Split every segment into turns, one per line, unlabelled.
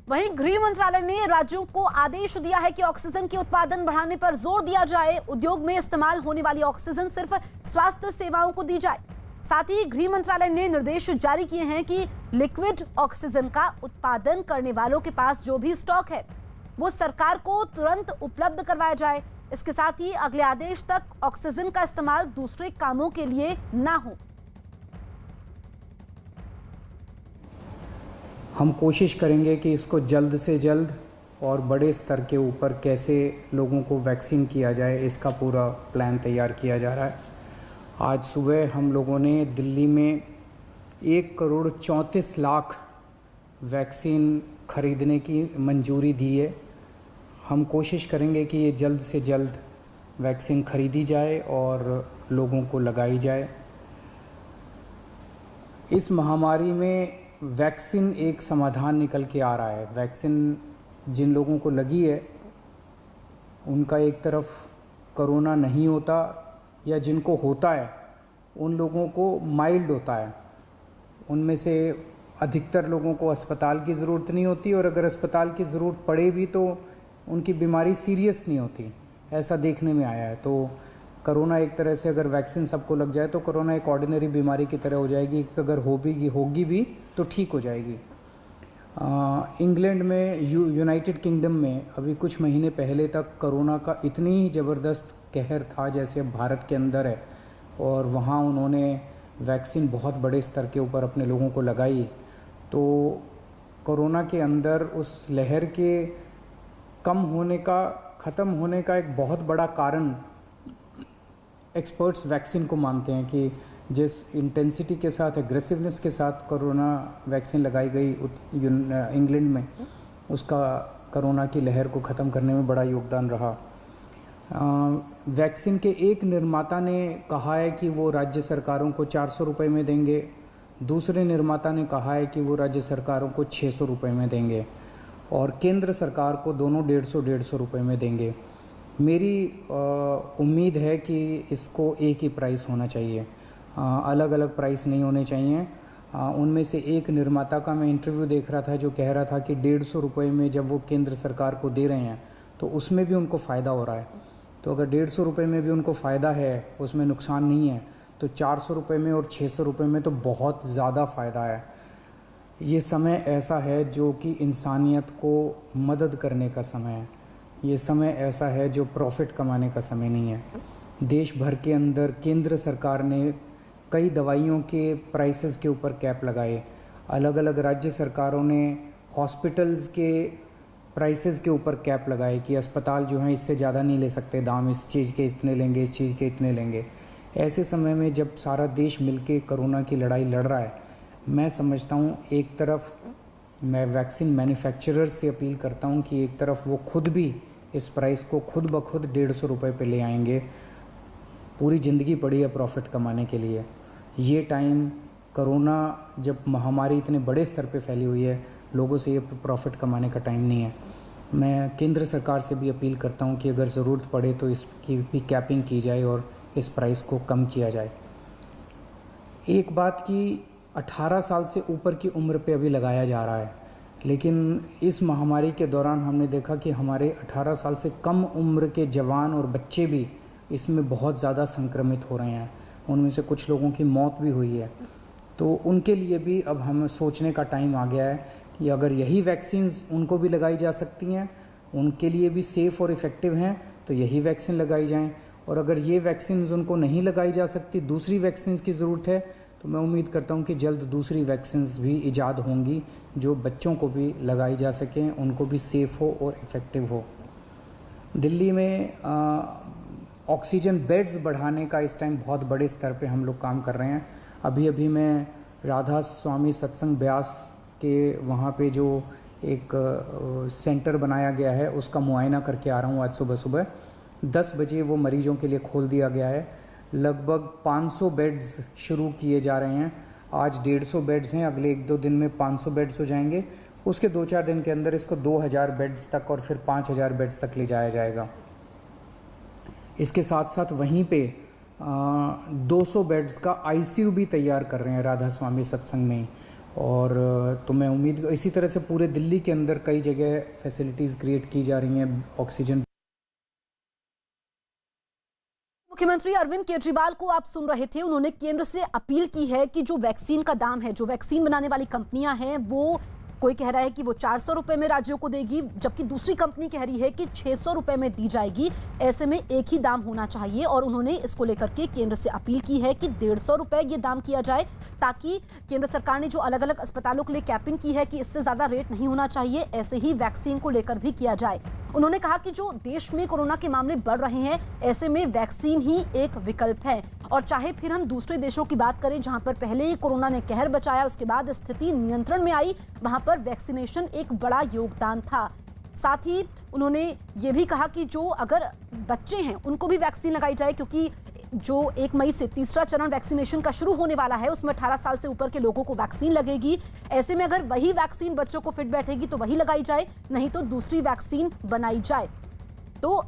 वहीं गृह मंत्रालय ने राज्यों को आदेश दिया है कि ऑक्सीजन के उत्पादन बढ़ाने पर जोर दिया जाए। उद्योग में इस्तेमाल होने वाली ऑक्सीजन सिर्फ स्वास्थ्य सेवाओं को दी जाए। साथ ही गृह मंत्रालय ने निर्देश जारी किए हैं कि लिक्विड ऑक्सीजन का उत्पादन करने वालों के पास जो भी स्टॉक है वो सरकार को तुरंत उपलब्ध करवाया जाए। इसके साथ ही अगले आदेश तक ऑक्सीजन का इस्तेमाल दूसरे कामों के लिए ना हो।
हम कोशिश करेंगे कि इसको जल्द से जल्द और बड़े स्तर के ऊपर कैसे लोगों को वैक्सीन किया जाए, इसका पूरा प्लान तैयार किया जा रहा है। आज सुबह हम लोगों ने दिल्ली में 1,34,00,000 वैक्सीन खरीदने की मंजूरी दी है। हम कोशिश करेंगे कि ये जल्द से जल्द वैक्सीन खरीदी जाए और लोगों को लगाई जाए। इस महामारी में वैक्सीन एक समाधान निकल के आ रहा है। वैक्सीन जिन लोगों को लगी है उनका एक तरफ कोरोना नहीं होता, या जिनको होता है उन लोगों को माइल्ड होता है। उनमें से अधिकतर लोगों को अस्पताल की ज़रूरत नहीं होती, और अगर अस्पताल की ज़रूरत पड़े भी तो उनकी बीमारी सीरियस नहीं होती, ऐसा देखने में आया है। तो कोरोना एक तरह से अगर वैक्सीन सबको लग जाए तो कोरोना एक ऑर्डिनरी बीमारी की तरह हो जाएगी। अगर होगी भी तो ठीक हो जाएगी। इंग्लैंड में, यूनाइटेड किंगडम में अभी कुछ महीने पहले तक कोरोना का इतनी ही ज़बरदस्त कहर था जैसे भारत के अंदर है, और वहाँ उन्होंने वैक्सीन बहुत बड़े स्तर के ऊपर अपने लोगों को लगाई। तो कोरोना के अंदर उस लहर के ख़त्म होने का एक बहुत बड़ा कारण एक्सपर्ट्स वैक्सीन को मानते हैं कि जिस इंटेंसिटी के साथ, एग्रेसिवनेस के साथ कोरोना वैक्सीन लगाई गई इंग्लैंड में, उसका कोरोना की लहर को ख़त्म करने में बड़ा योगदान रहा। वैक्सीन के एक निर्माता ने कहा है कि वो राज्य सरकारों को 400 रुपये में देंगे, दूसरे निर्माता ने कहा है कि वो राज्य सरकारों को 600 रुपये में देंगे, और केंद्र सरकार को दोनों 150 रुपये में देंगे। मेरी उम्मीद है कि इसको एक ही प्राइस होना चाहिए, अलग अलग प्राइस नहीं होने चाहिए। उनमें से एक निर्माता का मैं इंटरव्यू देख रहा था जो कह रहा था कि 150 रुपये में जब वो केंद्र सरकार को दे रहे हैं तो उसमें भी उनको फ़ायदा हो रहा है। तो अगर 150 रुपये में भी उनको फ़ायदा है, उसमें नुकसान नहीं है, तो 400 रुपये में और 600 रुपये में तो बहुत ज़्यादा फ़ायदा है। ये समय ऐसा है जो कि इंसानियत को मदद करने का समय है। ये समय ऐसा है जो प्रॉफिट कमाने का समय नहीं है। देश भर के अंदर केंद्र सरकार ने कई दवाइयों के प्राइसेस के ऊपर कैप लगाए। अलग अलग राज्य सरकारों ने हॉस्पिटल्स के प्राइसेस के ऊपर कैप लगाए कि अस्पताल जो हैं इससे ज़्यादा नहीं ले सकते दाम, इस चीज़ के इतने लेंगे, इस चीज़ के इतने लेंगे। ऐसे समय में जब सारा देश मिलके कोरोना की लड़ाई लड़ रहा है, मैं समझता हूँ एक तरफ मैं वैक्सीन मैन्युफैक्चरर्स से अपील करता हूँ कि एक तरफ वो खुद भी इस प्राइस को खुद ब खुद 150 रुपये पे ले आएंगे। पूरी ज़िंदगी पड़ी है प्रॉफिट कमाने के लिए। ये टाइम, कोरोना जब महामारी इतने बड़े स्तर पे फैली हुई है, लोगों से ये प्रॉफिट कमाने का टाइम नहीं है। मैं केंद्र सरकार से भी अपील करता हूँ कि अगर ज़रूरत पड़े तो इसकी भी कैपिंग की जाए और इस प्राइस को कम किया जाए। एक बात कि 18 साल से ऊपर की उम्र पे अभी लगाया जा रहा है, लेकिन इस महामारी के दौरान हमने देखा कि हमारे 18 साल से कम उम्र के जवान और बच्चे भी इसमें बहुत ज़्यादा संक्रमित हो रहे हैं। उनमें से कुछ लोगों की मौत भी हुई है। तो उनके लिए भी अब हमें सोचने का टाइम आ गया है कि अगर यही वैक्सीन्स उनको भी लगाई जा सकती हैं, उनके लिए भी सेफ़ और इफ़ेक्टिव हैं, तो यही वैक्सीन लगाई जाएं। और अगर ये वैक्सीन्स उनको नहीं लगाई जा सकती, दूसरी वैक्सीन्स की ज़रूरत है, तो मैं उम्मीद करता हूं कि जल्द दूसरी वैक्सीन्स भी ईजाद होंगी जो बच्चों को भी लगाई जा सकें, उनको भी सेफ़ हो और इफ़ेक्टिव हो। दिल्ली में ऑक्सीजन बेड्स बढ़ाने का इस टाइम बहुत बड़े स्तर पे हम लोग काम कर रहे हैं। अभी मैं राधा स्वामी सत्संग ब्यास के वहाँ पे जो एक सेंटर बनाया गया है उसका मुआयना करके आ रहा हूँ। आज सुबह 10 बजे वो मरीजों के लिए खोल दिया गया है। लगभग 500 बेड्स शुरू किए जा रहे हैं। आज 150 बेड्स हैं, अगले 1-2 दिन में 500 बेड्स हो जाएंगे। उसके 2-4 दिन के अंदर इसको 2000 बेड्स तक और फिर 5000 बेड्स तक ले जाया जाएगा। इसके साथ साथ वहीं पे 200 बेड्स का आईसीयू भी तैयार कर रहे हैं राधा स्वामी सत्संग में। और तो मैं उम्मीद इसी तरह से पूरे दिल्ली के अंदर कई जगह फैसिलिटीज़ क्रिएट की जा रही हैं ऑक्सीजन।
मुख्यमंत्री अरविंद केजरीवाल को आप सुन रहे थे। उन्होंने केंद्र से अपील की है कि जो वैक्सीन का दाम है, जो वैक्सीन बनाने वाली कंपनियां हैं, वो कोई कह रहा है कि वो 400 रुपए में राज्यों को देगी, जबकि दूसरी कंपनी कह रही है कि 600 रुपए में दी जाएगी। ऐसे में एक ही दाम होना चाहिए और उन्होंने इसको लेकर के केंद्र से अपील की है कि 150 रुपए ये दाम किया जाए, ताकि केंद्र सरकार ने जो अलग अलग अस्पतालों के लिए कैपिंग की है कि इससे ज्यादा रेट नहीं होना चाहिए, ऐसे ही वैक्सीन को लेकर भी किया जाए। उन्होंने कहा कि जो देश में कोरोना के मामले बढ़ रहे हैं, ऐसे में वैक्सीन ही एक विकल्प है। और चाहे फिर हम दूसरे देशों की बात करें जहां पर पहले ही कोरोना ने कहर बचाया, उसके बाद स्थिति नियंत्रण में आई, वहां पर वैक्सीनेशन एक बड़ा योगदान था। साथ ही उन्होंने ये भी कहा कि जो अगर बच्चे हैं उनको भी वैक्सीन लगाई जाए, क्योंकि जो 1 मई से तीसरा चरण वैक्सीनेशन का शुरू होने वाला है, उसमें 18 साल से ऊपर के लोगों को वैक्सीन लगेगी। ऐसे में अगर वही वैक्सीन बच्चों को फिट बैठेगी तो वही लगाई जाए, नहीं तो दूसरी वैक्सीन बनाई जाए। तो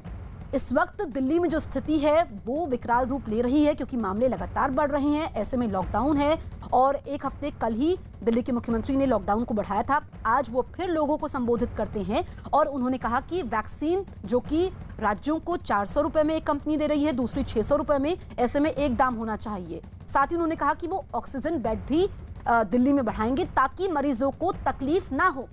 इस वक्त दिल्ली में जो स्थिति है वो विकराल रूप ले रही है, क्योंकि मामले लगातार बढ़ रहे हैं। ऐसे में लॉकडाउन है और एक हफ्ते कल ही दिल्ली के मुख्यमंत्री ने लॉकडाउन को बढ़ाया था। आज वो फिर लोगों को संबोधित करते हैं और उन्होंने कहा कि वैक्सीन जो कि राज्यों को 400 रुपए में एक कंपनी दे रही है, दूसरी 600 रुपए में, ऐसे में एक दाम होना चाहिए। साथ ही उन्होंने कहा कि वो ऑक्सीजन बेड भी दिल्ली में बढ़ाएंगे ताकि मरीजों को तकलीफ ना हो।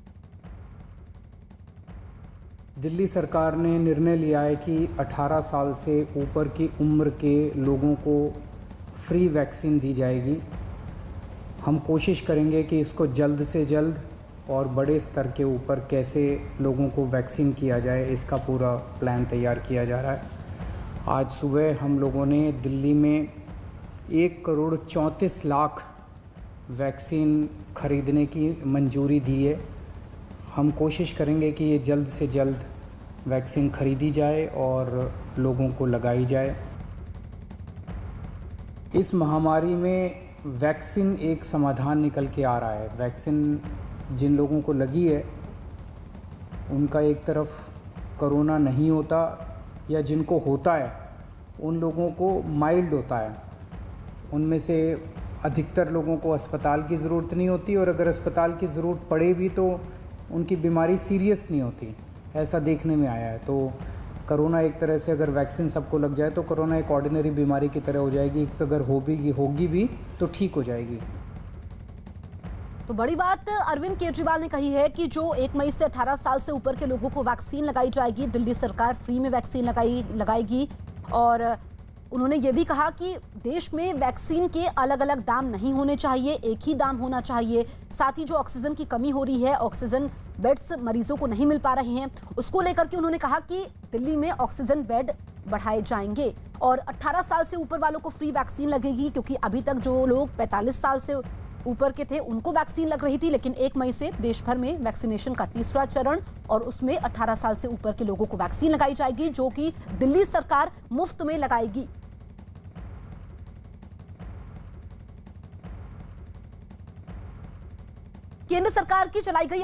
दिल्ली सरकार ने निर्णय लिया है कि 18 साल से ऊपर की उम्र के लोगों को फ्री वैक्सीन दी जाएगी। हम कोशिश करेंगे कि इसको जल्द से जल्द और बड़े स्तर के ऊपर कैसे लोगों को वैक्सीन किया जाए, इसका पूरा प्लान तैयार किया जा रहा है। आज सुबह हम लोगों ने दिल्ली में 1,34,00,000 वैक्सीन खरीदने की मंजूरी दी है। हम कोशिश करेंगे कि ये जल्द से जल्द वैक्सीन खरीदी जाए और लोगों को लगाई जाए। इस महामारी में वैक्सीन एक समाधान निकल के आ रहा है। वैक्सीन जिन लोगों को लगी है उनका एक तरफ कोरोना नहीं होता, या जिनको होता है उन लोगों को माइल्ड होता है। उनमें से अधिकतर लोगों को अस्पताल की ज़रूरत नहीं होती, और अगर अस्पताल की ज़रूरत पड़े भी तो उनकी बीमारी सीरियस नहीं होती, ऐसा देखने में आया है। तो कोरोना एक तरह से अगर वैक्सीन सबको लग जाए तो कोरोना एक ऑर्डिनरी बीमारी की तरह हो जाएगी, अगर होगी भी तो ठीक हो जाएगी।
तो बड़ी बात अरविंद केजरीवाल ने कही है कि जो 1 मई से 18 साल से ऊपर के लोगों को वैक्सीन लगाई जाएगी। दिल्ली सरकार फ्री में वैक्सीन लगाएगी। और उन्होंने ये भी कहा कि देश में वैक्सीन के अलग अलग दाम नहीं होने चाहिए, एक ही दाम होना चाहिए। साथ ही जो ऑक्सीजन की कमी हो रही है, ऑक्सीजन बेड्स मरीजों को नहीं मिल पा रहे हैं, उसको लेकर के उन्होंने कहा कि दिल्ली में ऑक्सीजन बेड बढ़ाए जाएंगे और 18 साल से ऊपर वालों को फ्री वैक्सीन लगेगी, क्योंकि अभी तक जो लोग 45 साल से ऊपर के थे उनको वैक्सीन लग रही थी। लेकिन 1 मई से देश भर में वैक्सीनेशन का तीसरा चरण और उसमें 18 साल से ऊपर के लोगों को वैक्सीन लगाई जाएगी, जो कि दिल्ली सरकार मुफ्त में लगाएगी। केंद्र सरकार की चलाई गई